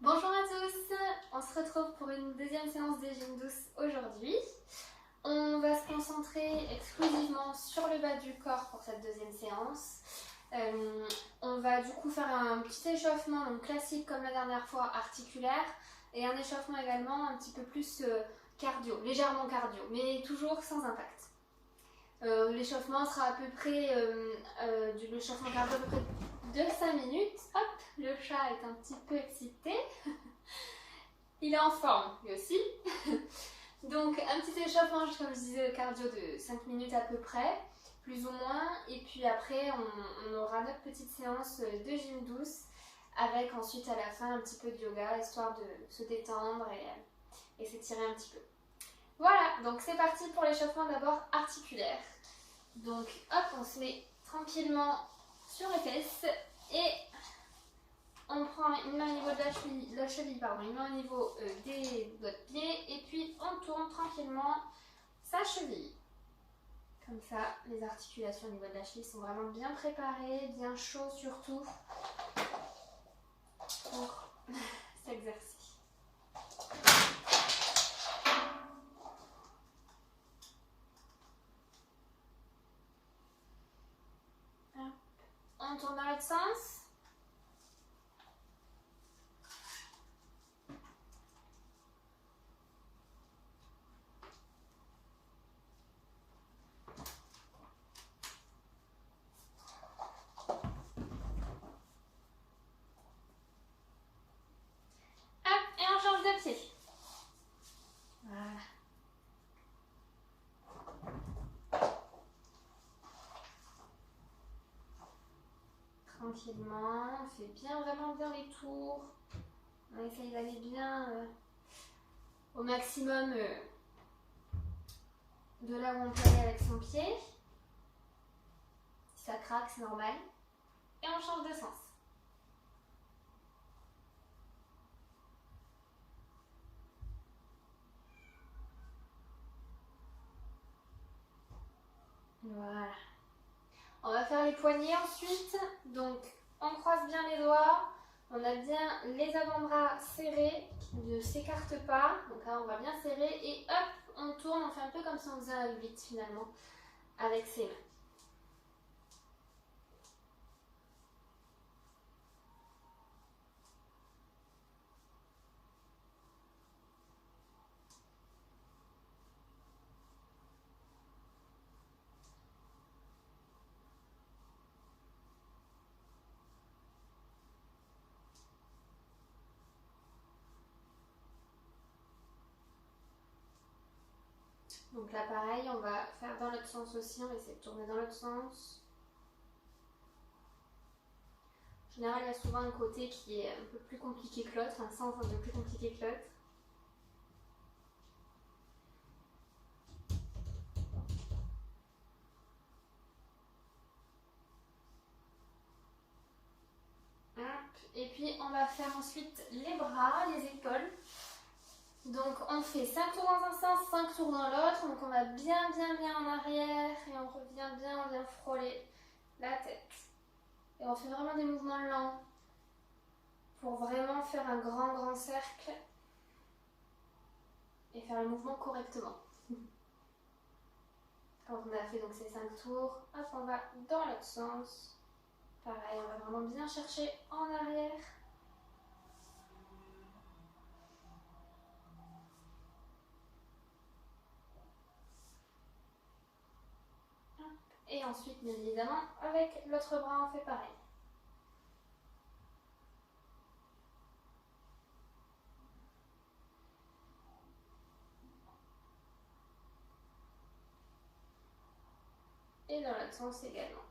Bonjour à tous, on se retrouve pour une deuxième séance de gym douce aujourd'hui. On va se concentrer exclusivement sur le bas du corps pour cette deuxième séance. On va du coup faire un petit échauffement donc classique comme la dernière fois, articulaire, et un échauffement également un petit peu plus cardio, légèrement cardio, mais toujours sans impact. L'échauffement sera à peu près l'échauffement cardio à peu près de 5 minutes. Hop, le chat est un petit peu excité. Il est en forme lui aussi. Donc un petit échauffement, comme je disais, cardio de 5 minutes à peu près, plus ou moins. Et puis après, on aura notre petite séance de gym douce avec ensuite à la fin un petit peu de yoga, histoire de se détendre et s'étirer un petit peu. Voilà, donc c'est parti pour l'échauffement d'abord articulaire. Donc hop, on se met tranquillement sur les fesses et on prend une main au niveau de la cheville, une main au niveau des doigts de pied et puis on tourne tranquillement sa cheville. Comme ça, les articulations au niveau de la cheville sont vraiment bien préparées, bien chaudes surtout pour cet exercice. On tourne dans l'autre sens. Hop, et on change de pied. Voilà. Tranquillement, on fait bien, vraiment bien les tours. On essaye d'aller bien au maximum de là où on peut aller avec son pied. Si ça craque, c'est normal. Et on change de sens. Voilà. On va faire les poignets ensuite. Donc, on croise bien les doigts. On a bien les avant-bras serrés, qui ne s'écartent pas. Donc là, on va bien serrer. Et hop, on tourne. On fait un peu comme si on faisait un 8 finalement, avec ses mains. Donc là, pareil, on va faire dans l'autre sens aussi. On va essayer de tourner dans l'autre sens. En général, il y a souvent un côté qui est un peu plus compliqué que l'autre, un sens un peu plus compliqué que l'autre. Et puis, on va faire ensuite les bras, les épaules. Donc on fait 5 tours dans un sens, 5 tours dans l'autre. Donc on va bien en arrière et on revient bien, on vient frôler la tête. Et on fait vraiment des mouvements lents pour vraiment faire un grand cercle et faire le mouvement correctement. Quand on a fait donc ces 5 tours, hop, on va dans l'autre sens. Pareil, on va vraiment bien chercher en arrière. Et ensuite, bien évidemment, avec l'autre bras, on fait pareil. Et dans l'autre sens également.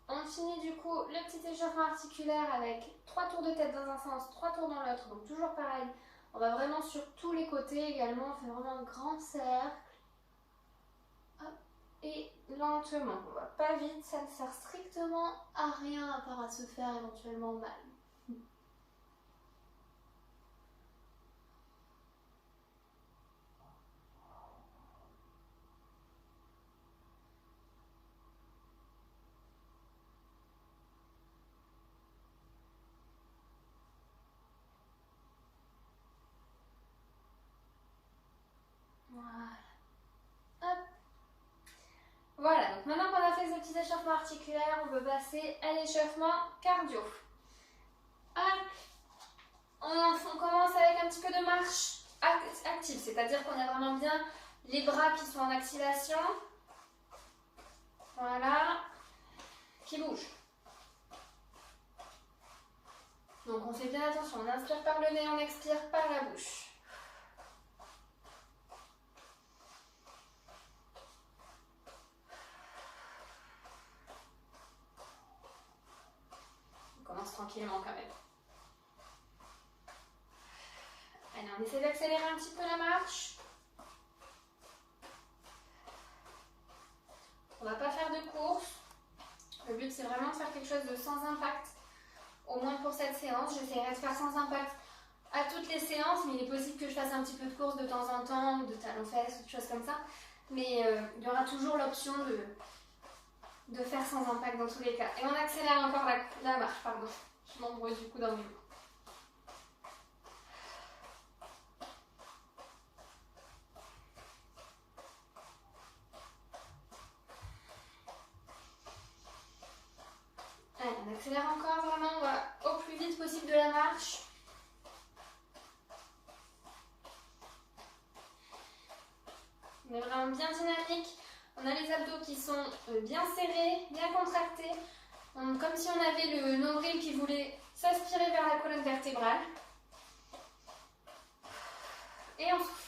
On finit du coup le petit échauffement articulaire avec 3 tours de tête dans un sens, 3 tours dans l'autre, donc toujours pareil. On va vraiment sur tous les côtés également, on fait vraiment un grand cercle. Hop. Et lentement, on va pas vite, ça ne sert strictement à rien à part à se faire éventuellement mal. petits échauffements articulaires, on peut passer à l'échauffement cardio. Hop. On commence avec un petit peu de marche active, c'est-à-dire qu'on a vraiment bien les bras qui sont en activation. Voilà. Qui bougent. Donc on fait bien attention, on inspire par le nez, on expire par la bouche. On commence tranquillement quand même. Allez, on essaie d'accélérer un petit peu la marche. On ne va pas faire de course. Le but c'est vraiment de faire quelque chose de sans impact. Au moins pour cette séance, j'essaierai de faire sans impact à toutes les séances, mais il est possible que je fasse un petit peu de course de temps en temps, de talons-fesses ou de choses comme ça. Mais il y aura toujours l'option de faire sans impact dans tous les cas. Et on accélère encore la marche, pardon. Je m'embrouille du coup dans mes mots. Allez, on accélère encore, vraiment, on va au plus vite possible de la marche. On est vraiment bien dynamique. On a les abdos qui sont bien serrés, bien contractés. Comme si on avait le nombril qui voulait s'aspirer vers la colonne vertébrale. Et on souffle.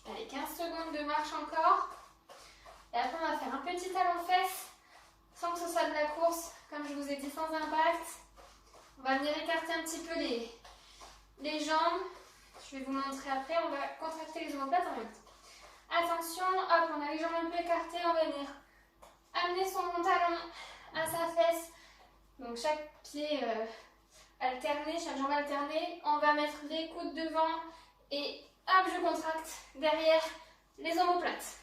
Allez, 15 secondes de marche encore. Et après, on va faire un petit talon-fesse sans que ce soit de la course, comme je vous ai dit, sans impact. On va venir écarter un petit peu les jambes. Je vais vous montrer après. On va contracter les omoplates en même temps. Attention, hop, on a les jambes un peu écartées. On va venir amener son talon à sa fesse. Donc chaque pied alterné, chaque jambe alternée. On va mettre les coudes devant et hop, je contracte derrière les omoplates.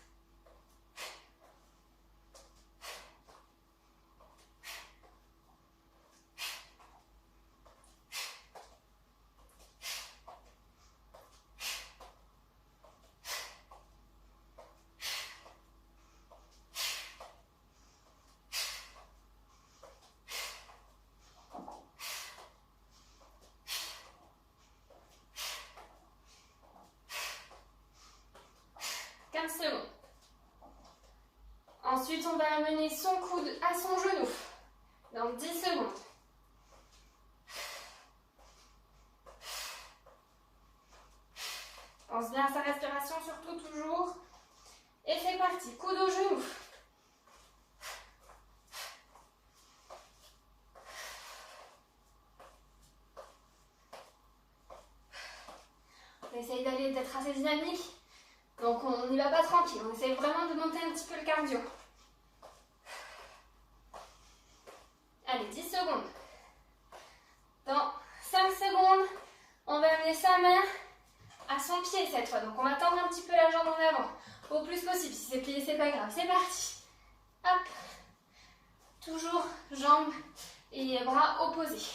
Secondes. Ensuite, on va amener son coude à son genou. Dans 10 secondes. Pense bien à sa respiration, surtout toujours. Et c'est parti. Coude au genou. On essaye d'être assez dynamique. Donc on n'y va pas tranquille, on essaie vraiment de monter un petit peu le cardio. Allez, 10 secondes. Dans 5 secondes, on va amener sa main à son pied cette fois. Donc on va tendre un petit peu la jambe en avant, au plus possible. Si c'est plié, c'est pas grave. C'est parti. Hop. Toujours jambes et bras opposés.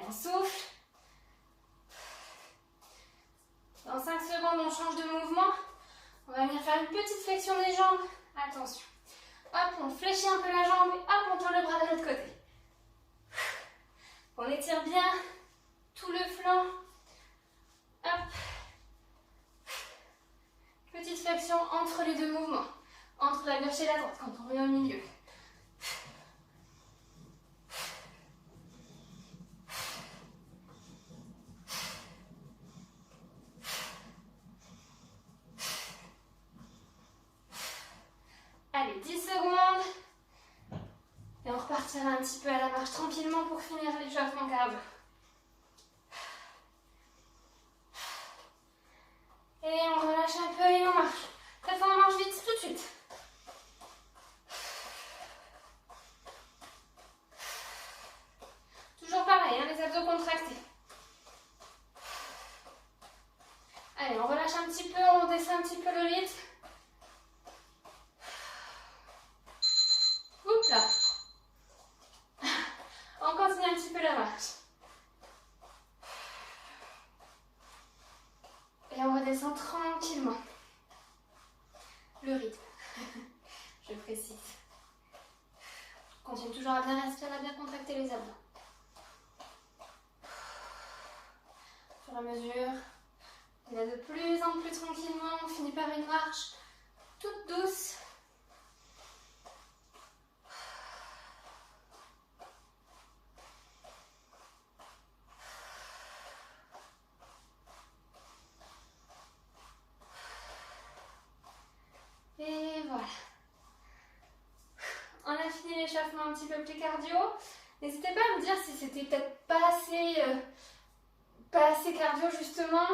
On souffle. Dans 5 secondes, on change de mouvement. On va venir faire une petite flexion des jambes. Attention. Hop, on fléchit un peu la jambe et hop, on tourne le bras de l'autre côté. On étire bien tout le flanc. Hop. Petite flexion entre les deux mouvements. Entre la gauche et la droite quand on revient au milieu. Allez, 10 secondes. Et on repartira un petit peu à la marche tranquillement pour finir l'échauffement cardio. Et on relâche un peu et on marche. Cette fois, on marche vite tout de suite. Toujours pareil, hein, les abdos contractés. relâche un petit peu, on descend un petit peu le rythme. Oups là. On continue un petit peu la marche. Et on redescend tranquillement. Le rythme, je précise. Continue toujours à bien respirer, à bien contracter les abdos. Au fur et à mesure, on va de plus en plus tranquillement, on finit par une marche toute douce. Et voilà. On a fini l'échauffement un petit peu plus cardio. N'hésitez pas à me dire si c'était peut-être pas assez cardio justement,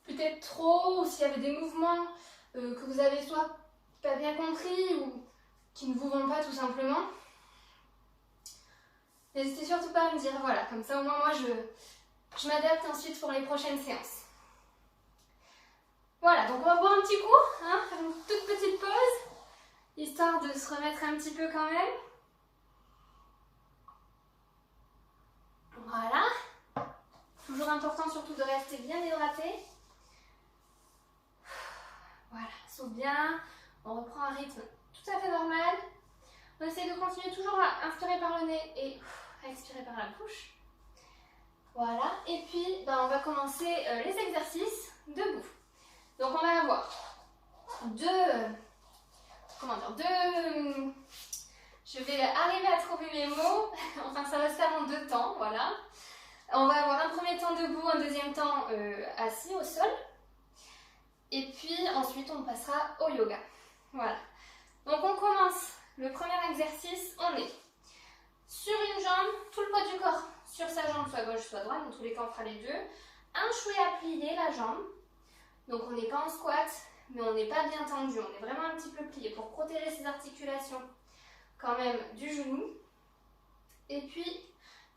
peut-être trop, ou s'il y avait des mouvements que vous avez soit pas bien compris ou qui ne vous vont pas tout simplement. N'hésitez surtout pas à me dire, voilà, comme ça au moins moi je m'adapte ensuite pour les prochaines séances. Voilà, donc on va boire un petit coup, hein, faire une toute petite pause, histoire de se remettre un petit peu quand même. Voilà. Toujours important surtout de rester bien hydraté. Voilà, souffle bien, on reprend un rythme tout à fait normal. On essaie de continuer toujours à inspirer par le nez et à expirer par la bouche. Voilà, et puis on va commencer les exercices debout. Donc on va avoir je vais arriver à trouver mes mots, enfin ça va se faire en 2 temps, voilà. On va avoir un premier temps debout, un deuxième temps assis au sol. Et puis ensuite on passera au yoga. Voilà. Donc on commence le premier exercice, on est sur une jambe, tout le poids du corps sur sa jambe, soit gauche soit droite, dans tous les cas on fera les deux. Un chouïa à plier la jambe. Donc on n'est pas en squat, mais on n'est pas bien tendu, on est vraiment un petit peu plié pour protéger ses articulations quand même du genou. Et puis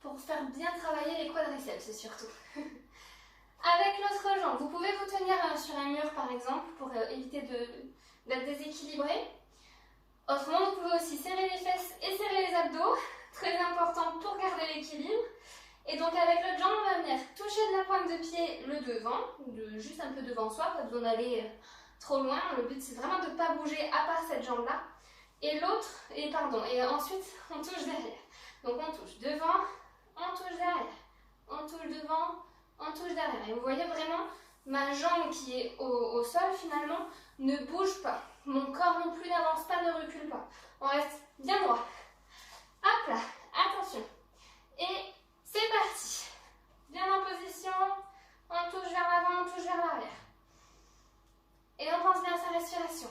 pour faire bien travailler les quadriceps surtout. Avec l'autre jambe, vous pouvez vous tenir sur un mur par exemple pour éviter d'être déséquilibré. Autrement, vous pouvez aussi serrer les fesses et serrer les abdos, très important pour garder l'équilibre. Et donc avec l'autre jambe, on va venir toucher de la pointe de pied le devant, juste un peu devant soi, pas besoin d'aller trop loin. Le but c'est vraiment de ne pas bouger à part cette jambe-là. Et ensuite on touche derrière. Donc on touche devant, on touche derrière, on touche devant, on touche derrière. Et vous voyez vraiment ma jambe qui est au sol finalement ne bouge pas. Mon corps non plus n'avance pas, ne recule pas. On reste bien droit. Hop là, attention. Et c'est parti. Bien en position, on touche vers l'avant, on touche vers l'arrière. Et on pense bien à sa respiration.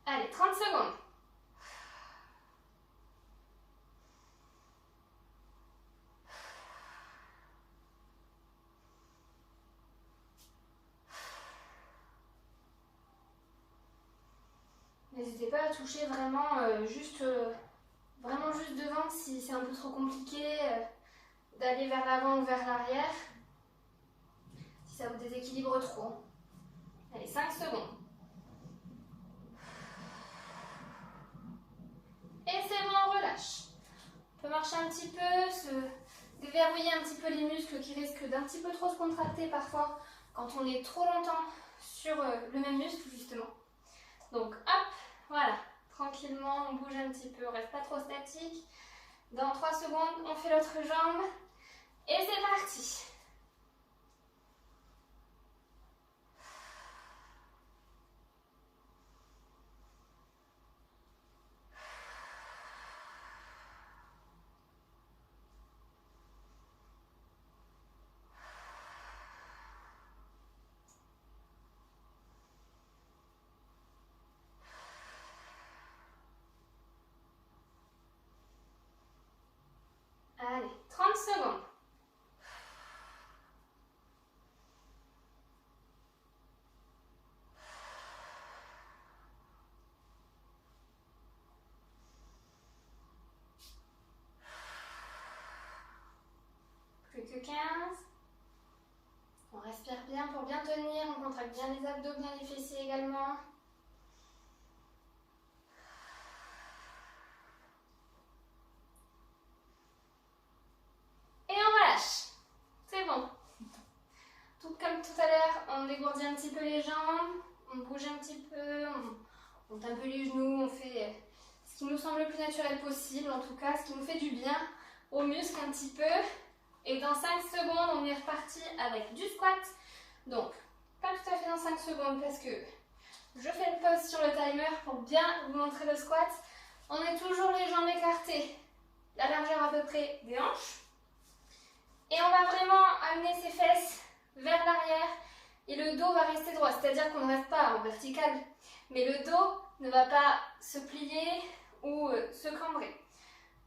Allez, 30 secondes. N'hésitez pas à toucher vraiment juste devant si c'est un peu trop compliqué d'aller vers l'avant ou vers l'arrière. Si ça vous déséquilibre trop. Allez, 5 secondes. Et c'est bon, on relâche. On peut marcher un petit peu, se déverrouiller un petit peu les muscles qui risquent d'un petit peu trop se contracter parfois quand on est trop longtemps sur le même muscle justement. Donc hop, voilà, tranquillement, on bouge un petit peu, on reste pas trop statique. Dans 3 secondes, on fait l'autre jambe et c'est parti. Allez, 30 secondes. que 15. On respire bien pour bien tenir, on contracte bien les abdos, bien les fessiers également. Et on relâche. C'est bon. Tout comme tout à l'heure, on dégourdit un petit peu les jambes, on bouge un petit peu, on monte un peu les genoux, on fait ce qui nous semble le plus naturel possible, en tout cas ce qui nous fait du bien aux muscles un petit peu. Et dans 5 secondes, on est reparti avec du squat. Donc, pas tout à fait dans 5 secondes parce que je fais une pause sur le timer pour bien vous montrer le squat. On est toujours les jambes écartées, la largeur à peu près des hanches. Et on va vraiment amener ses fesses vers l'arrière et le dos va rester droit. C'est-à-dire qu'on ne reste pas en vertical, mais le dos ne va pas se plier ou se cambrer.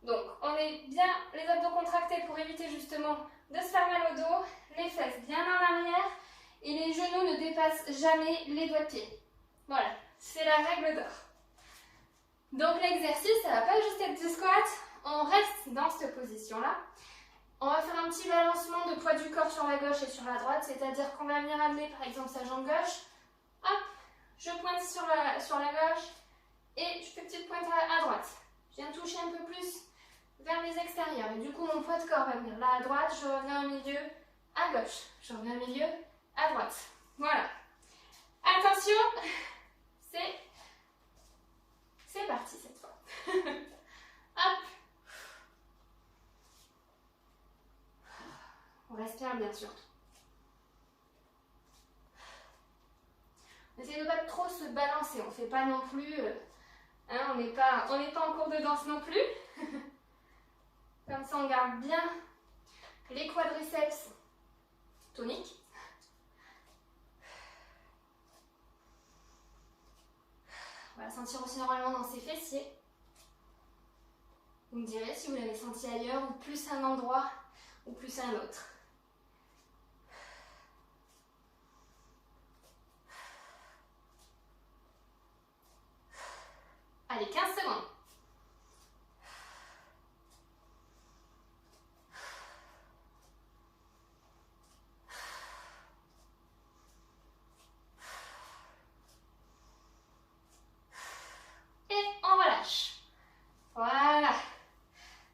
Donc, on est bien les abdos contractés pour éviter justement de se faire mal au dos, les fesses bien en arrière et les genoux ne dépassent jamais les doigts de pied. Voilà, c'est la règle d'or. Donc l'exercice, ça ne va pas juste être du squat, on reste dans cette position-là. On va faire un petit balancement de poids du corps sur la gauche et sur la droite, c'est-à-dire qu'on va venir amener par exemple sa jambe gauche, hop, je pointe sur la gauche et je fais petite pointe à droite. Je viens toucher un peu plus vers les extérieurs et du coup mon poids de corps va venir là à droite, je reviens au milieu à gauche, je reviens au milieu à droite. Voilà. Attention, c'est parti cette fois. Hop. On respire bien sûr. Essayez de ne pas trop se balancer, on ne fait pas non plus, on n'est pas en cours de danse non plus. Comme ça on garde bien les quadriceps toniques. On va sentir aussi normalement dans ses fessiers. Vous me direz si vous l'avez senti ailleurs ou plus à un endroit ou plus à un autre. Allez, 15 secondes. Et on relâche. Voilà.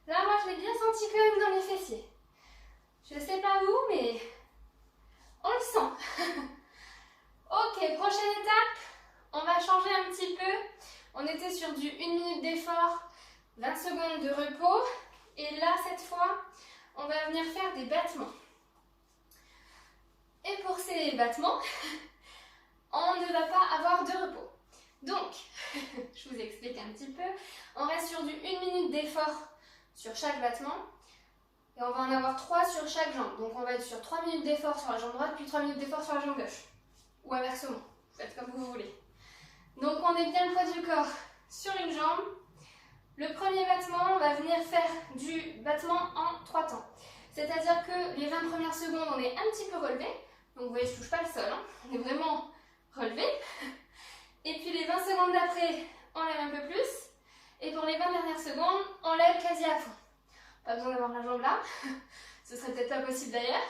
Là, moi, je l'ai bien senti quand même dans les fessiers. Je sais pas vous, mais on le sent. Ok, prochaine étape. On va changer un petit peu. On était sur du 1 minute d'effort, 20 secondes de repos. Et là, cette fois, on va venir faire des battements. Et pour ces battements, on ne va pas avoir de repos. Donc, je vous explique un petit peu. On reste sur du 1 minute d'effort sur chaque battement. Et on va en avoir 3 sur chaque jambe. Donc on va être sur 3 minutes d'effort sur la jambe droite, puis 3 minutes d'effort sur la jambe gauche. Ou inversement, faites comme vous voulez. Donc on est bien le poids du corps sur une jambe. Le premier battement, on va venir faire du battement en 3 temps. C'est-à-dire que les 20 premières secondes, on est un petit peu relevé. Donc vous voyez, je ne touche pas le sol, hein. On est vraiment relevé. Et puis les 20 secondes d'après, on lève un peu plus. Et pour les 20 dernières secondes, on lève quasi à fond. Pas besoin d'avoir la jambe là, ce serait peut-être pas possible d'ailleurs.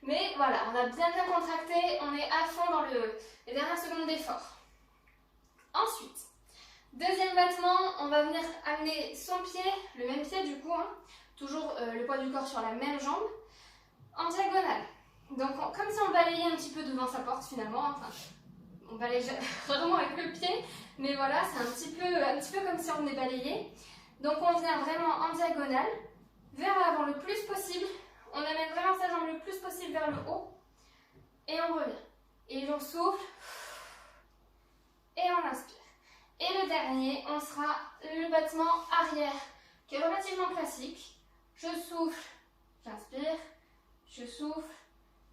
Mais voilà, on a bien contracté, on est à fond dans les dernières secondes d'effort. Ensuite, deuxième battement, on va venir amener son pied, le même pied du coup, hein, toujours le poids du corps sur la même jambe, en diagonale. Donc comme si on balayait un petit peu devant sa porte finalement, enfin, on balaye vraiment avec le pied, mais voilà, c'est un petit peu comme si on venait balayer. Donc on vient vraiment en diagonale, vers l'avant le plus possible, on amène vraiment sa jambe le plus possible vers le haut, et on revient. Et on souffle, et on inspire. Et le dernier, on sera le battement arrière, qui est relativement classique. Je souffle, j'inspire, je souffle,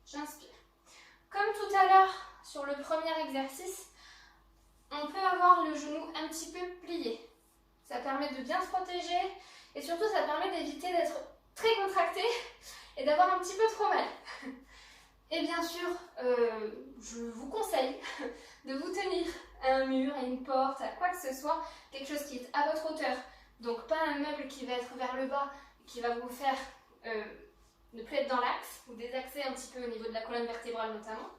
j'inspire. Comme tout à l'heure, sur le premier exercice, on peut avoir le genou un petit peu plié. Ça permet de bien se protéger et surtout ça permet d'éviter d'être très contracté et d'avoir un petit peu trop mal. Et bien sûr, je vous conseille de vous tenir à un mur, à une porte, à quoi que ce soit, quelque chose qui est à votre hauteur. Donc pas un meuble qui va être vers le bas, qui va vous faire ne plus être dans l'axe ou désaxer un petit peu au niveau de la colonne vertébrale notamment.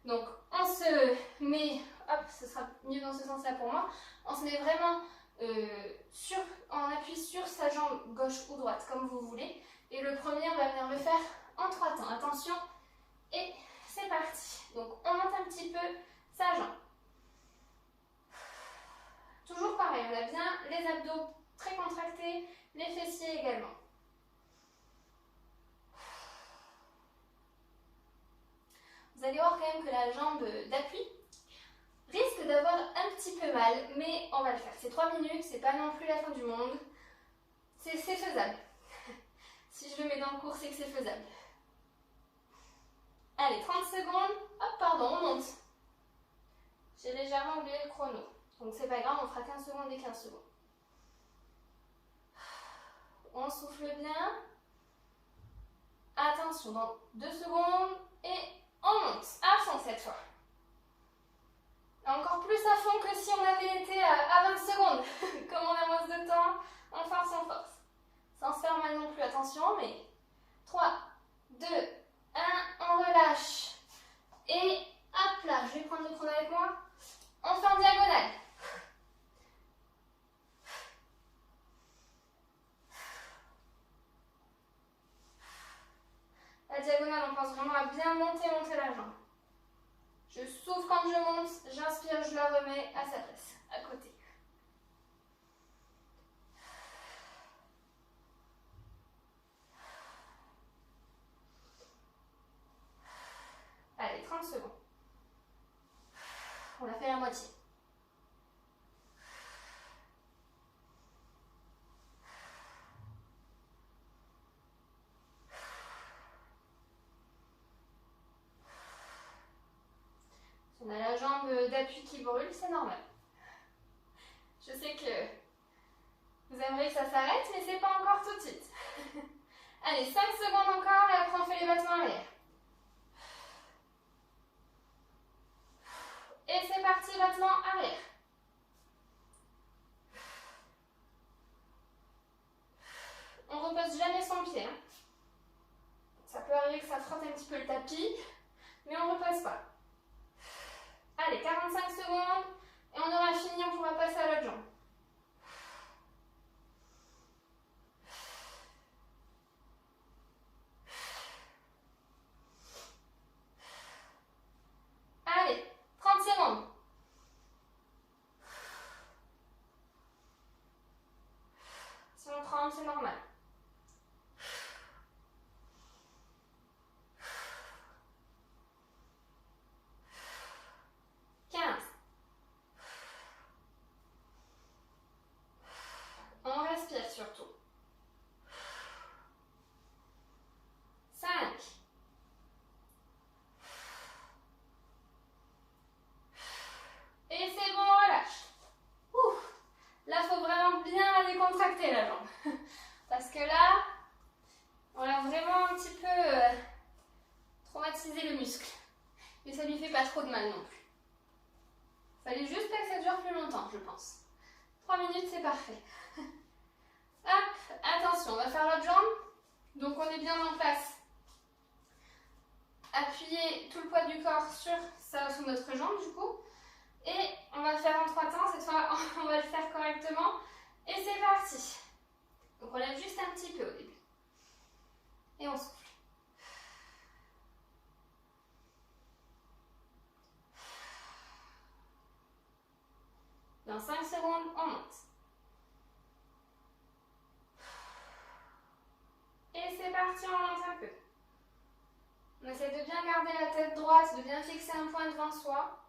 Donc on se met, hop, ce sera mieux dans ce sens-là pour moi, on se met vraiment on appuie sur sa jambe gauche ou droite comme vous voulez. Et le premier, on va venir le faire en 3 temps. Attention, et c'est parti. Donc on monte un petit peu sa jambe. Toujours pareil, on a bien les abdos très contractés, les fessiers également. Vous allez voir quand même que la jambe d'appui risque d'avoir un petit peu mal, mais on va le faire. C'est 3 minutes, c'est pas non plus la fin du monde. C'est faisable. Si je le mets dans le cours, c'est que c'est faisable. Allez, 30 secondes. Hop, pardon, on monte. J'ai légèrement oublié le chrono. Donc c'est pas grave, on fera 15 secondes et 15 secondes. On souffle bien. Attention, dans 2 secondes. Et on monte. À fond cette fois. Encore plus à fond que si on avait été à 20 secondes. Comme on a moins de temps, on force, on force. Sans se faire mal non plus, attention, mais 3, 2, 1, on relâche. Et hop là, je vais prendre le chrono avec moi. On fait en diagonale. La diagonale, on pense vraiment à bien monter la jambe. Je souffle quand je monte, j'inspire, je la remets à sa place, à côté. Allez, 30 secondes. On a fait la moitié. On a la jambe d'appui qui brûle, c'est normal. Je sais que vous aimeriez que ça s'arrête, mais c'est pas encore tout de suite. Allez, 5 secondes encore et après on fait les battements arrière. Et c'est parti, battement arrière. On ne repose jamais son pied. Hein. Ça peut arriver que ça frotte un petit peu le tapis, mais on ne repose pas. Allez, 45 secondes et on aura fini, on pourra passer à l'autre jambe. Allez, 30 secondes. Si on tremble, c'est normal. 15. On respire surtout. 5. Et c'est bon, on relâche. Ouf. Là, il faut vraiment bien la décontracter la jambe. Parce que là, on a vraiment un petit peu traumatisé le muscle. Mais ça lui fait pas trop de mal non plus. Fallait juste pas que ça dure plus longtemps, je pense. 3 minutes, c'est parfait. Hop, attention, on va faire l'autre jambe. Donc on est bien en place. Appuyez tout le poids du corps sur notre jambe du coup. Et on va le faire en 3 temps. Cette fois, on va le faire correctement. Et c'est parti. Donc on lève juste un petit peu au début. Et on souffle. Dans 5 secondes, on monte. Et c'est parti, on monte un peu. On essaie de bien garder la tête droite, de bien fixer un point devant soi.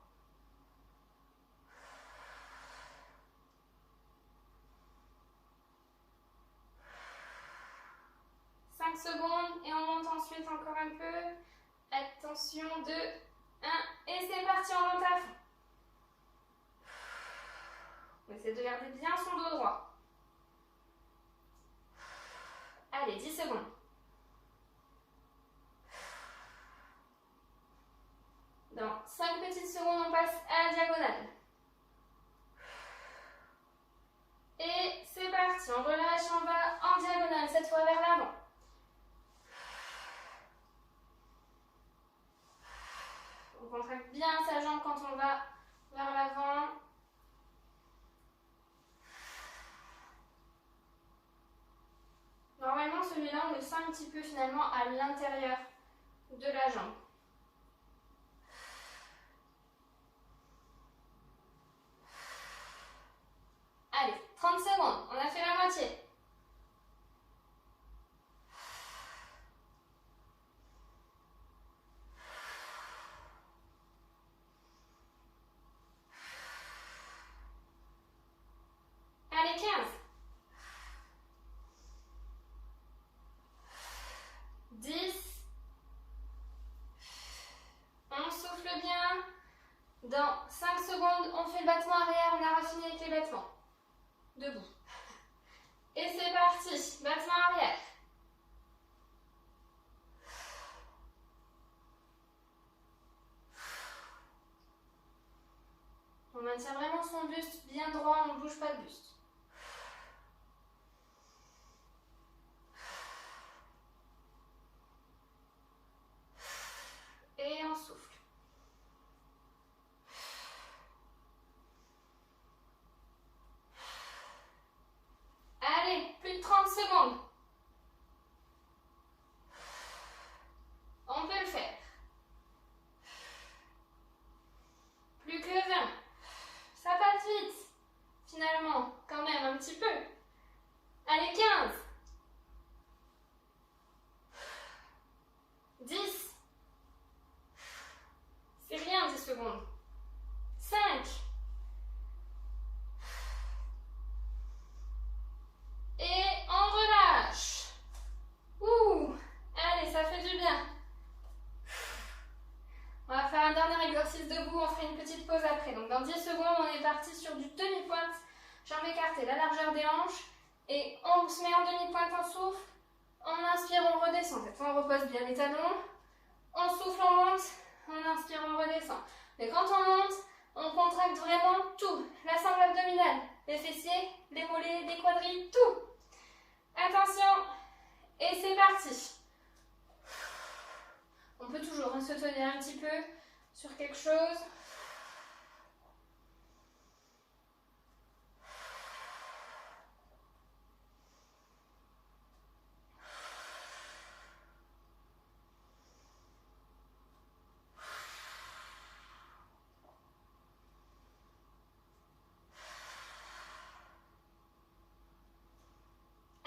Secondes et on monte ensuite encore un peu. Attention, 2, 1 et c'est parti, on monte à fond. On essaie de garder bien son dos droit. Allez, 10 secondes. Dans 5 petites secondes, on passe à la diagonale. Et c'est parti, on relâche, on va en diagonale, cette fois vers l'avant. jambe quand on va vers l'avant. Normalement, celui-là, on le sent un petit peu finalement à l'intérieur de la jambe. Allez, 30 secondes, on a fait la moitié. Allez, 15. 10. On souffle bien. Dans 5 secondes, on fait le battement arrière, on a raffiné avec les battements. Debout. Et c'est parti, battement arrière. On maintient vraiment son buste bien droit, on ne bouge pas le buste. Et on souffle. Allez, plus de 30 secondes. On peut le faire. Plus que 20. Ça passe vite. Finalement, quand même, un petit peu. Allez, 15. 10. C'est rien, 10 secondes. 5. Et on relâche. Ouh. Allez, ça fait du bien. On va faire un dernier exercice debout, on fera une petite pause après. Donc dans 10 secondes, on est parti sur du demi-pointe, jambes écartées, la largeur des hanches. Et on se met en demi-pointe, on souffle. On inspire, on redescend. Cette fois, on repose bien les talons. On souffle, on monte. On inspire, on redescend. Mais quand on monte, on contracte vraiment tout. La sangle abdominale, les fessiers, les mollets, les quadrilles, tout. Attention. Et c'est parti. On peut toujours se tenir un petit peu sur quelque chose.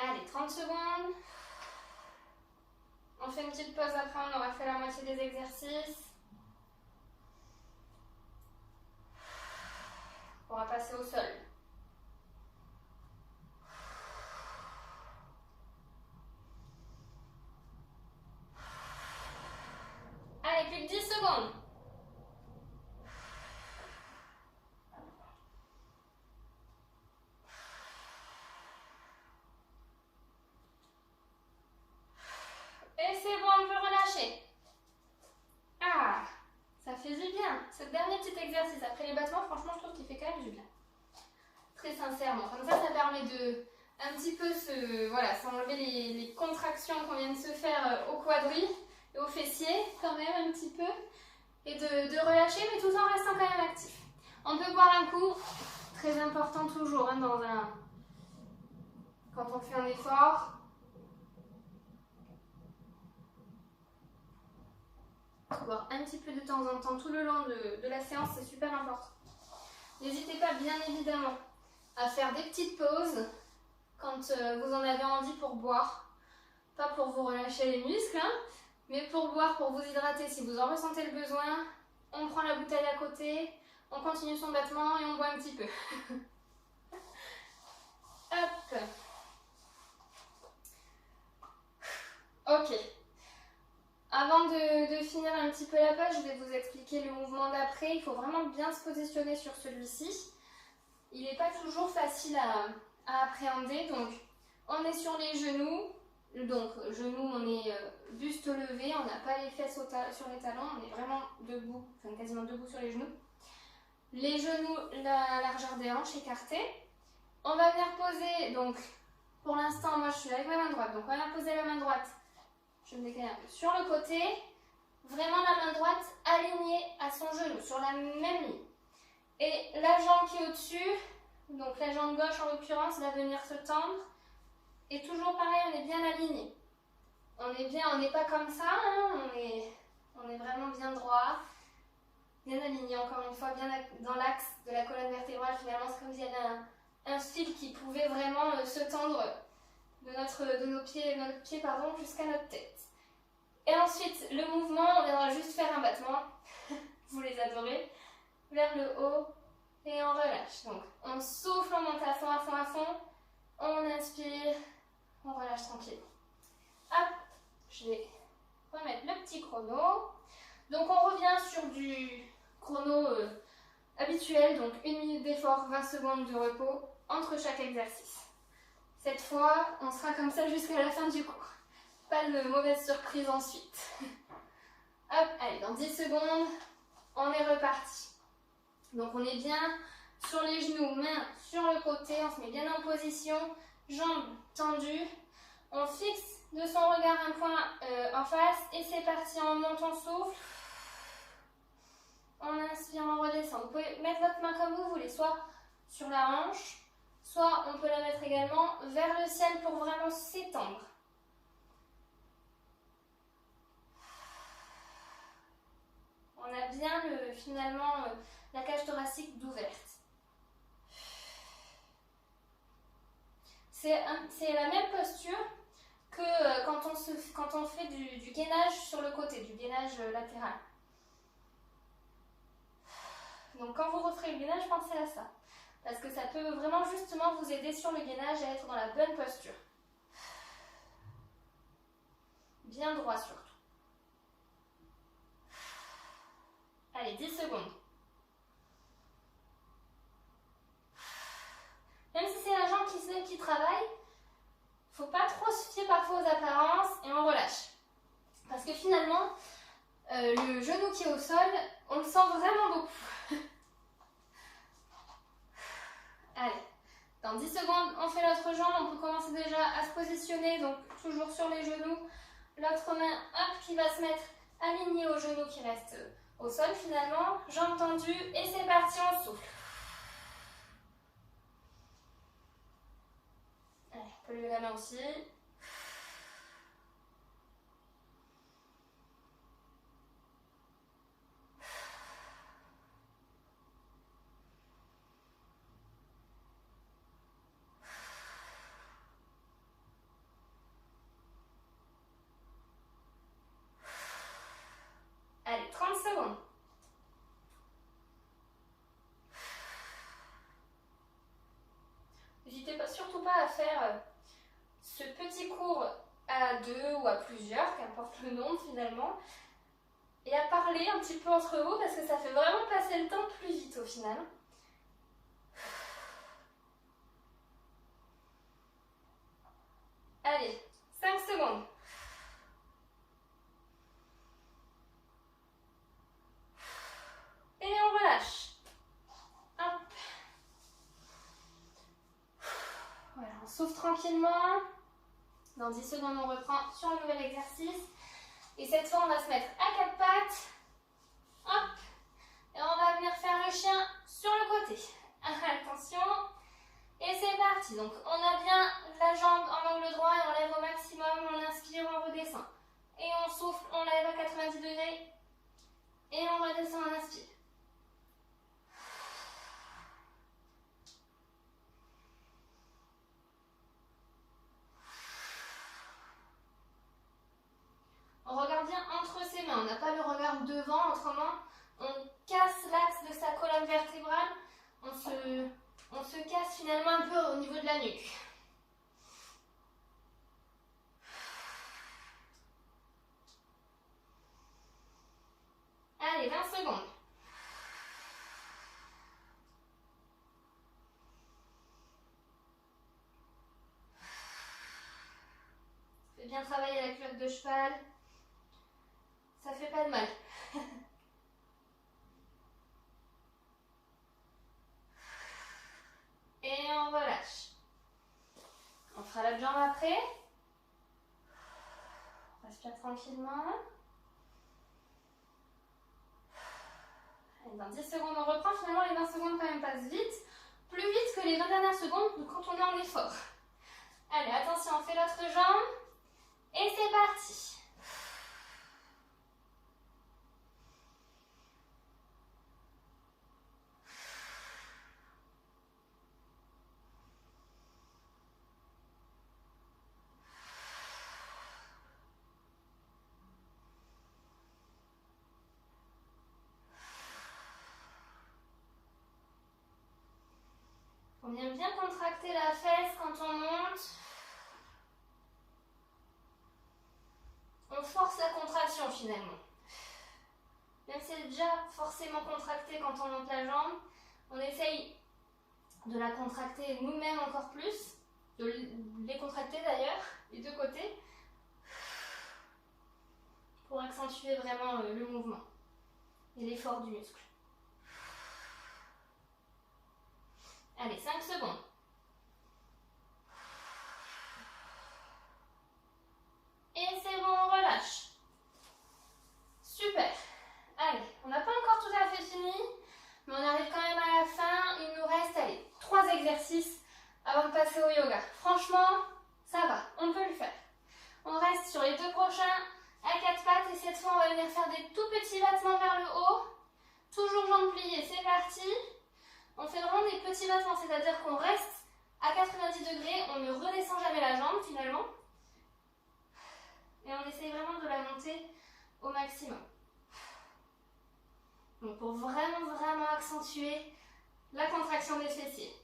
Allez, 30 secondes. On fait une petite pause après, on aura fait la moitié des exercices. On va passer au sol. Allez, plus de 10 secondes. Et c'est bon, on peut relâcher. Ah, ça fait du bien. Ce dernier petit exercice après les battements, franchement, je trouve qu'il fait quand même du bien. Très sincèrement. Comme ça permet de un petit peu s'enlever les contractions qu'on vient de se faire au quadril et au fessier, quand même un petit peu. Et de relâcher, mais tout en restant quand même actif. On peut boire un coup, très important toujours, hein, quand on fait un effort. Boire un petit peu de temps en temps tout le long de la séance, c'est super important. N'hésitez pas bien évidemment à faire des petites pauses quand vous en avez envie pour boire. Pas pour vous relâcher les muscles, hein, mais pour boire, pour vous hydrater si vous en ressentez le besoin. On prend la bouteille à côté, on continue son battement et on boit un petit peu. Hop. Ok. Avant de finir un petit peu la page, je vais vous expliquer le mouvement d'après. Il faut vraiment bien se positionner sur celui-ci. Il n'est pas toujours facile à appréhender. Donc, on est sur les genoux. Donc, genoux, on est buste levé. On n'a pas les fesses sur les talons. On est vraiment debout, enfin quasiment debout sur les genoux. Les genoux, la largeur des hanches écartées. On va venir poser, donc, pour l'instant, moi je suis avec ma main droite. Donc, on va venir poser la main droite. Je me décale un peu sur le côté. vraiment la main droite alignée à son genou, sur la même ligne. Et la jambe qui est au-dessus, donc la jambe gauche en l'occurrence, va venir se tendre. Et toujours pareil, on est bien aligné. On est bien, on n'est pas comme ça, hein, on est vraiment bien droit, bien aligné encore une fois, bien dans l'axe de la colonne vertébrale. Finalement, c'est comme s'il y avait un fil qui pouvait vraiment se tendre de nos pieds, jusqu'à notre tête. Et ensuite, le mouvement, on viendra juste faire un battement, vous les adorez, vers le haut et on relâche. Donc, on souffle, on monte à fond, à fond, à fond, on inspire, on relâche tranquillement. Hop, je vais remettre le petit chrono. Donc, on revient sur du chrono habituel, donc 1 minute d'effort, 20 secondes de repos entre chaque exercice. Cette fois, on sera comme ça jusqu'à la fin du cours. Pas de mauvaise surprise ensuite. Hop, allez, dans 10 secondes, on est reparti. Donc on est bien sur les genoux, mains sur le côté, on se met bien en position, jambes tendues. On fixe de son regard un point en face et c'est parti, on monte, on souffle. On inspire, on redescend. Vous pouvez mettre votre main comme vous voulez, soit sur la hanche, soit on peut la mettre également vers le ciel pour vraiment s'étendre. On a bien finalement la cage thoracique d'ouverte. C'est la même posture que quand on fait du gainage sur le côté, du gainage latéral. Donc quand vous referez le gainage, pensez à ça. Parce que ça peut vraiment justement vous aider sur le gainage à être dans la bonne posture. Bien droit surtout. Allez, 10 secondes. Même si c'est la jambe qui travaille, il ne faut pas trop se fier parfois aux apparences et on relâche. Parce que finalement, le genou qui est au sol, on le sent vraiment beaucoup. Allez, dans 10 secondes, on fait l'autre jambe. On peut commencer déjà à se positionner, donc toujours sur les genoux. L'autre main, hop, qui va se mettre alignée au genou qui reste au sol finalement. Jambes tendues et c'est parti, on souffle. Allez, on peut lever la main aussi. Allez, 30 secondes. N'hésitez surtout pas à faire ce petit cours à deux ou à plusieurs, qu'importe le nombre finalement, et à parler un petit peu entre vous parce que ça fait vraiment passer le temps plus vite au final. Allez, 5 secondes. Et on relâche. Hop. Voilà, on souffle tranquillement. Dans 10 secondes, on reprend sur un nouvel exercice. Et cette fois, on va se mettre à quatre pattes. Hop. Et on va venir faire le chien sur le côté. Attention. Et c'est parti. Donc, on a bien la jambe en angle droit et on lève au maximum. On inspire, on redescend. Et on souffle, on lève à 90 degrés. Et on redescend, on inspire. On regarde bien entre ses mains, on n'a pas le regard devant, autrement on casse l'axe de sa colonne vertébrale, on se casse finalement un peu au niveau de la nuque. Allez, 20 secondes. Fais bien travailler la culotte de cheval. Ça fait pas de mal. Et on relâche. On fera l'autre jambe après. On respire tranquillement. Allez, dans 10 secondes, on reprend. Finalement, les 20 secondes quand même passent vite. Plus vite que les 20 dernières secondes quand on est en effort. Allez, attention, on fait l'autre jambe. Et c'est parti. On vient bien contracter la fesse quand on monte. On force la contraction finalement. Même si elle est déjà forcément contractée quand on monte la jambe, on essaye de la contracter nous-mêmes encore plus, de les contracter d'ailleurs, les deux côtés, pour accentuer vraiment le mouvement et l'effort du muscle. Allez, 5 secondes. Et c'est bon, on relâche. Super. Allez, on n'a pas encore tout à fait fini, mais on arrive quand même à la fin. Il nous reste, allez, 3 exercices avant de passer au yoga. Franchement, ça va, on peut le faire. On reste sur les 2 prochains à 4 pattes et cette fois, on va venir faire des tout petits battements vers le haut. Toujours jambes pliées, c'est parti. On fait vraiment des petits battements, c'est-à-dire qu'on reste à 90 degrés, on ne redescend jamais la jambe finalement. Et on essaye vraiment de la monter au maximum. Donc pour vraiment accentuer la contraction des fessiers.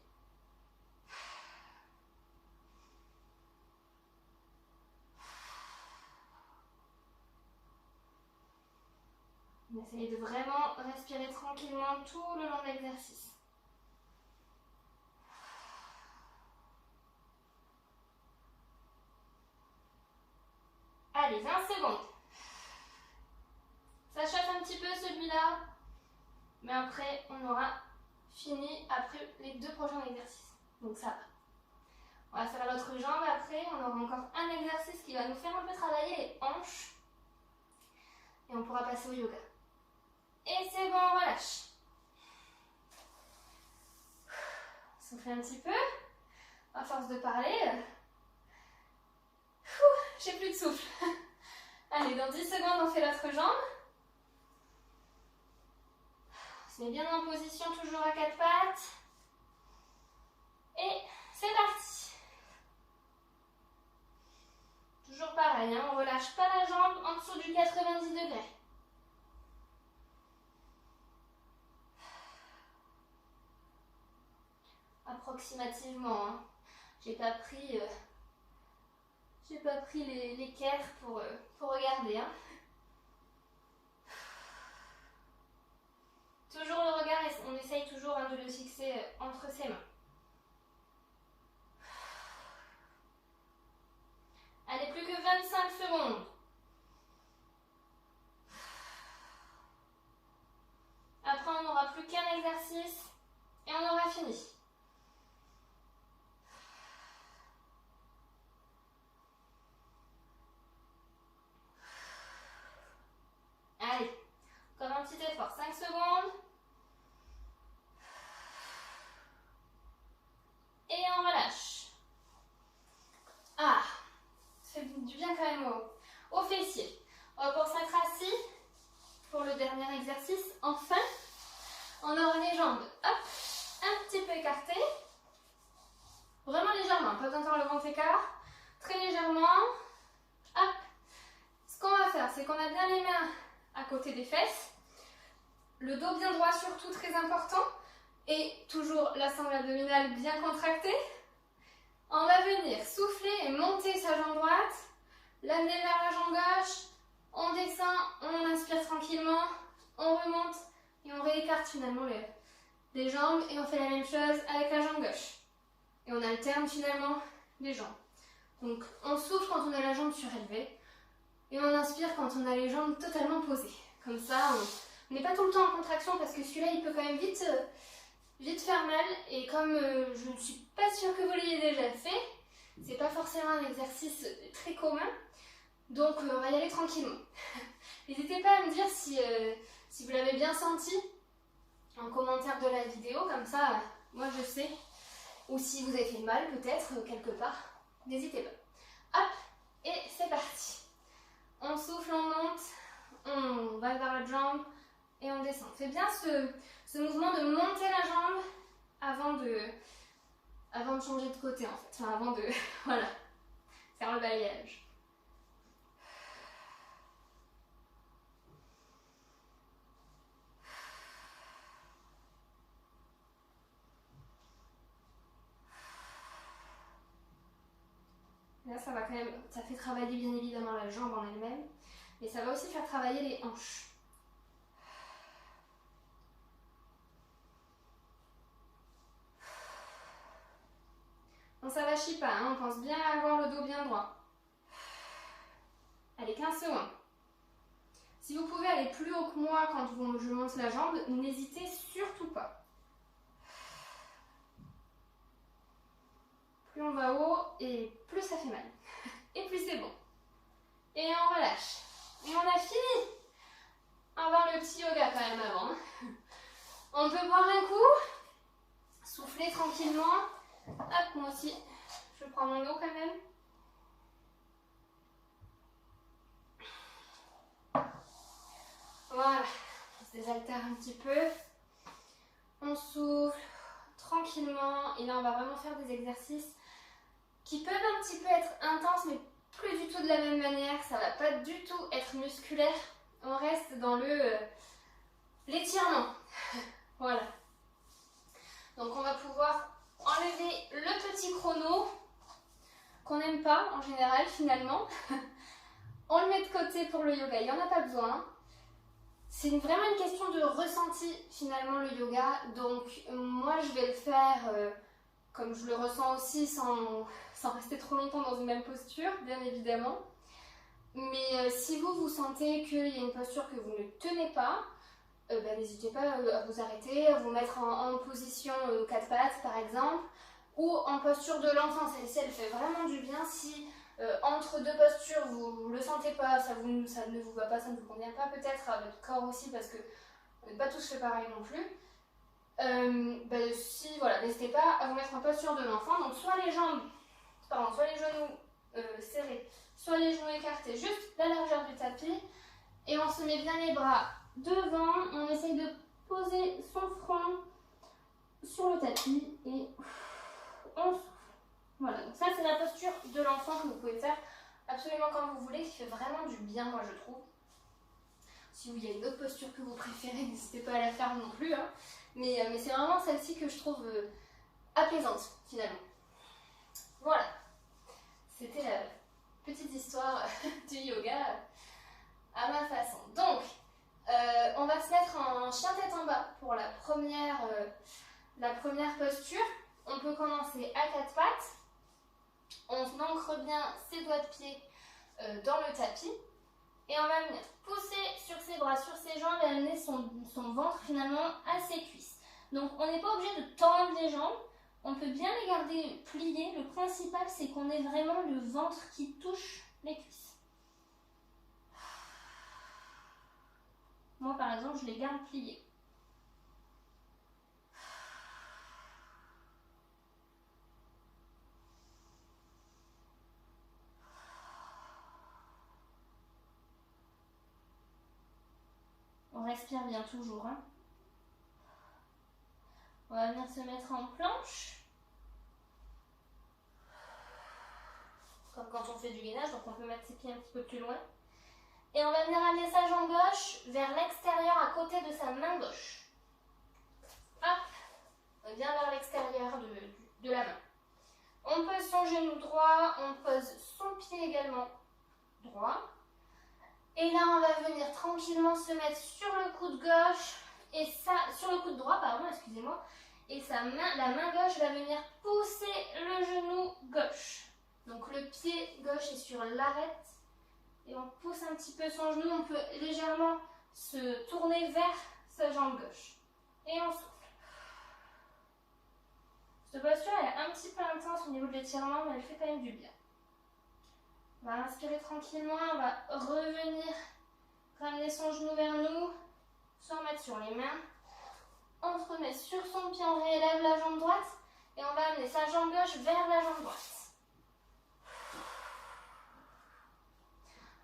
On essaye de vraiment respirer tranquillement tout le long de l'exercice. Allez, 20 secondes. Ça chauffe un petit peu celui-là, mais après on aura fini après les 2 prochains exercices. Donc ça va. On va faire l'autre jambe après, on aura encore un exercice qui va nous faire un peu travailler les hanches. Et on pourra passer au yoga. Et c'est bon, on relâche. Soufflez un petit peu, à force de parler. J'ai plus de souffle. Allez, dans 10 secondes, on fait l'autre jambe. On se met bien en position, toujours à 4 pattes. Et c'est parti. Toujours pareil, hein, on ne relâche pas la jambe en dessous du 90 degrés. Approximativement, hein. J'ai pas pris l'équerre pour regarder. Hein. Toujours le regard, on essaye toujours de le fixer entre ses mains. Allez, plus que 25 secondes. Après, on n'aura plus qu'un exercice et on aura fini. Allez, encore un petit effort, 5 secondes. Et on relâche. Ah, ça fait du bien quand même au fessier. On va pouvoir s'être assis pour le dernier exercice. Enfin, on aura les jambes hop, un petit peu écartées. Vraiment légèrement, pas besoin de faire le grand écart. Très légèrement. Hop. Ce qu'on va faire, c'est qu'on a bien les mains à côté des fesses. Le dos bien droit surtout, très important. Et toujours la sangle abdominale bien contractée. On va venir souffler et monter sa jambe droite. L'amener vers la jambe gauche. On descend, on inspire tranquillement. On remonte et on réécarte finalement les jambes. Et on fait la même chose avec la jambe gauche. Et on alterne finalement les jambes. Donc on souffle quand on a la jambe surélevée. Et on inspire quand on a les jambes totalement posées. Comme ça, on n'est pas tout le temps en contraction parce que celui-là, il peut quand même vite faire mal. Et comme je ne suis pas sûre que vous l'ayez déjà fait, c'est pas forcément un exercice très commun. Donc on va y aller tranquillement. N'hésitez pas à me dire si vous l'avez bien senti en commentaire de la vidéo, comme ça, moi je sais. Ou si vous avez fait mal peut-être quelque part, n'hésitez pas. Hop, et c'est parti. On souffle, on monte, on va vers la jambe et on descend. Faites bien ce mouvement de monter la jambe avant de changer de côté en fait. Enfin avant de voilà, faire le balayage. Là, ça va quand même, ça fait travailler bien évidemment la jambe en elle-même, mais ça va aussi faire travailler les hanches. On s'avachit pas, hein, on pense bien avoir le dos bien droit. Allez, 15 secondes. Si vous pouvez aller plus haut que moi quand je monte la jambe, n'hésitez surtout pas. Plus on va haut et plus ça fait mal. Et plus c'est bon. Et on relâche. Et on a fini. On va voir le petit yoga quand même avant. On peut boire un coup. Souffler tranquillement. Hop, moi aussi. Je prends mon eau quand même. Voilà. On se désaltère un petit peu. On souffle tranquillement. Et là, on va vraiment faire des exercices qui peuvent un petit peu être intenses, mais plus du tout de la même manière. Ça va pas du tout être musculaire. On reste dans l'étirement. Voilà. Donc on va pouvoir enlever le petit chrono qu'on n'aime pas en général finalement. On le met de côté pour le yoga, il n'y en a pas besoin. C'est vraiment une question de ressenti finalement le yoga. Donc moi je vais le faire comme je le ressens aussi sans rester trop longtemps dans une même posture, bien évidemment. Mais si vous sentez qu'il y a une posture que vous ne tenez pas, n'hésitez pas à vous arrêter, à vous mettre en position 4 pattes par exemple, ou en posture de l'enfant. Celle-ci elle fait vraiment du bien. Si entre deux postures vous ne le sentez pas, ça ne vous va pas, ça ne vous convient pas, peut-être à votre corps aussi parce que on n'est pas tous fait pareil non plus. Si voilà, n'hésitez pas à vous mettre en posture de l'enfant. Donc soit les genoux serrés, soit les genoux écartés, juste la largeur du tapis, et on se met bien les bras devant, on essaye de poser son front sur le tapis et on souffle. Voilà, donc ça c'est la posture de l'enfant que vous pouvez faire absolument comme vous voulez, qui fait vraiment du bien, moi je trouve. Si il y a une autre posture que vous préférez, n'hésitez pas à la faire non plus, hein. Mais c'est vraiment celle-ci que je trouve apaisante finalement. Voilà, c'était la petite histoire du yoga à ma façon. Donc, on va se mettre en chien tête en bas pour la première posture. On peut commencer à 4 pattes. On ancre bien ses doigts de pied dans le tapis. Et on va venir pousser sur ses bras, sur ses jambes et amener son ventre finalement à ses cuisses. Donc on n'est pas obligé de tendre les jambes. On peut bien les garder pliées. Le principal c'est qu'on ait vraiment le ventre qui touche les cuisses. Moi par exemple je les garde pliées. On respire bien toujours, hein. On va venir se mettre en planche. Comme quand on fait du gainage, donc on peut mettre ses pieds un petit peu plus loin. Et on va venir amener sa jambe gauche vers l'extérieur à côté de sa main gauche. Hop, on vient vers l'extérieur de la main. On pose son genou droit, on pose son pied également droit. Et là, on va venir tranquillement se mettre sur le coude gauche, et sur le coude droit, pardon, excusez-moi. Et la main gauche va venir pousser le genou gauche. Donc le pied gauche est sur l'arête. Et on pousse un petit peu son genou, on peut légèrement se tourner vers sa jambe gauche. Et on souffle. Cette posture est un petit peu intense au niveau de l'étirement, mais elle fait quand même du bien. On va inspirer tranquillement, on va revenir ramener son genou vers nous, se remettre sur les mains. On se remet sur son pied, on réélève la jambe droite et on va amener sa jambe gauche vers la jambe droite.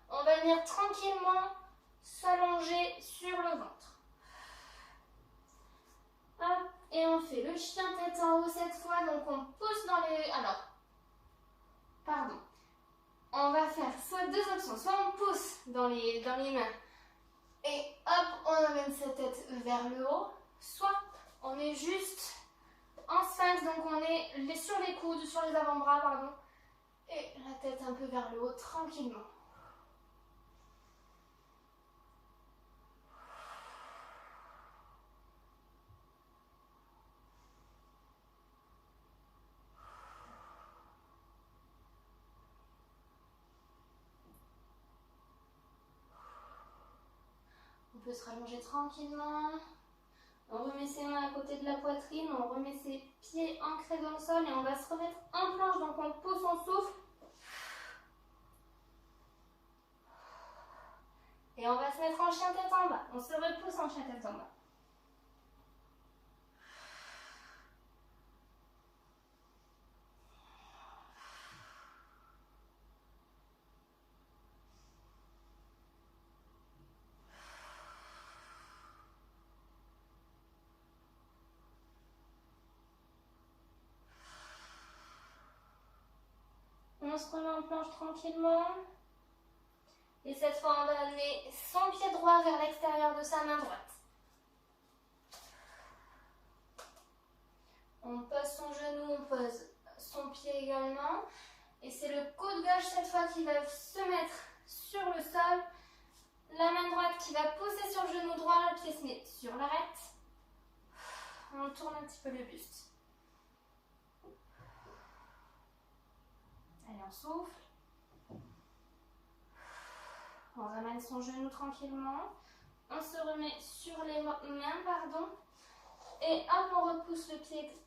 On va venir tranquillement s'allonger sur le ventre. Hop, et on fait le chien tête en haut cette fois, donc on pousse dans les... Alors, pardon. On va faire soit deux options, soit on pousse dans les mains et hop, on amène sa tête vers le haut, soit on est juste en sphinx, donc on est sur les coudes, sur les avant-bras, pardon, et la tête un peu vers le haut, tranquillement. On peut se rallonger tranquillement. On remet ses mains à côté de la poitrine, on remet ses pieds ancrés dans le sol et on va se remettre en planche. Donc on pousse, on souffle. Et on va se mettre en chien tête en bas. On se repousse en chien tête en bas. On se remet en planche tranquillement. Et cette fois, on va amener son pied droit vers l'extérieur de sa main droite. On pose son genou, on pose son pied également. Et c'est le coude gauche cette fois qui va se mettre sur le sol. La main droite qui va pousser sur le genou droit, le pied se met sur l'arête. On tourne un petit peu le buste. Allez, on souffle. On ramène son genou tranquillement. On se remet sur les mains, pardon. Et hop, on repousse le pied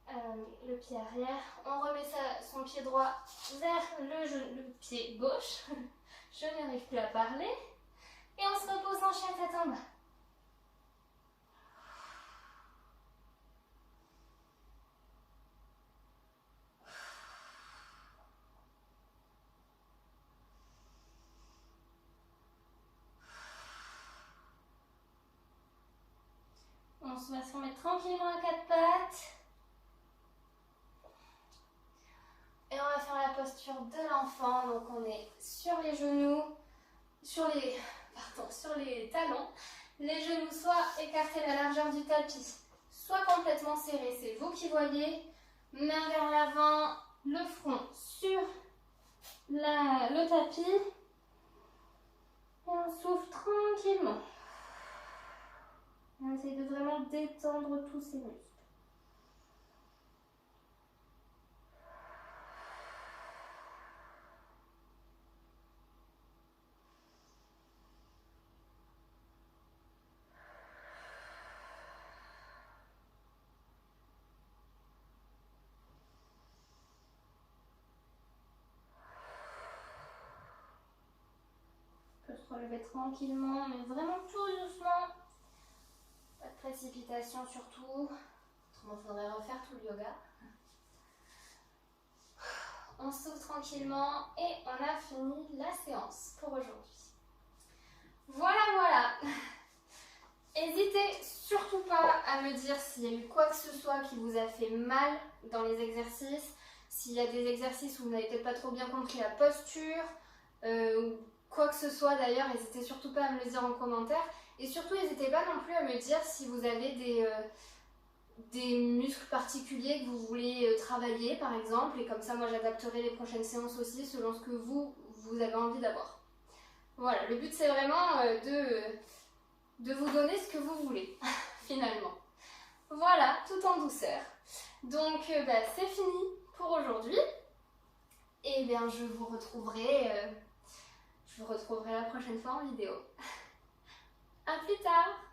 arrière. On remet son pied droit vers le pied gauche. Je n'arrive plus à parler. Et on se repose en chien tête en bas. On va se remettre tranquillement à quatre pattes. Et on va faire la posture de l'enfant. Donc on est sur les genoux, sur les talons. Les genoux soit écartés à la largeur du tapis, soit complètement serrés. C'est vous qui voyez. Main vers l'avant, le front sur le tapis. Et on souffle tranquillement. On essaie de vraiment détendre tous ces muscles. On peut se relever tranquillement, mais vraiment tout doucement. Pas de précipitation surtout, autrement il faudrait refaire tout le yoga. On souffle tranquillement et on a fini la séance pour aujourd'hui. Voilà. N'hésitez surtout pas à me dire s'il y a eu quoi que ce soit qui vous a fait mal dans les exercices, s'il y a des exercices où vous n'avez peut-être pas trop bien compris la posture, ou quoi que ce soit d'ailleurs, n'hésitez surtout pas à me le dire en commentaire. Et surtout, n'hésitez pas non plus à me dire si vous avez des muscles particuliers que vous voulez travailler, par exemple. Et comme ça, moi, j'adapterai les prochaines séances aussi selon ce que vous avez envie d'avoir. Voilà, le but, c'est vraiment de vous donner ce que vous voulez, finalement. Voilà, tout en douceur. Donc, c'est fini pour aujourd'hui. Et bien, je vous retrouverai la prochaine fois en vidéo. À plus tard!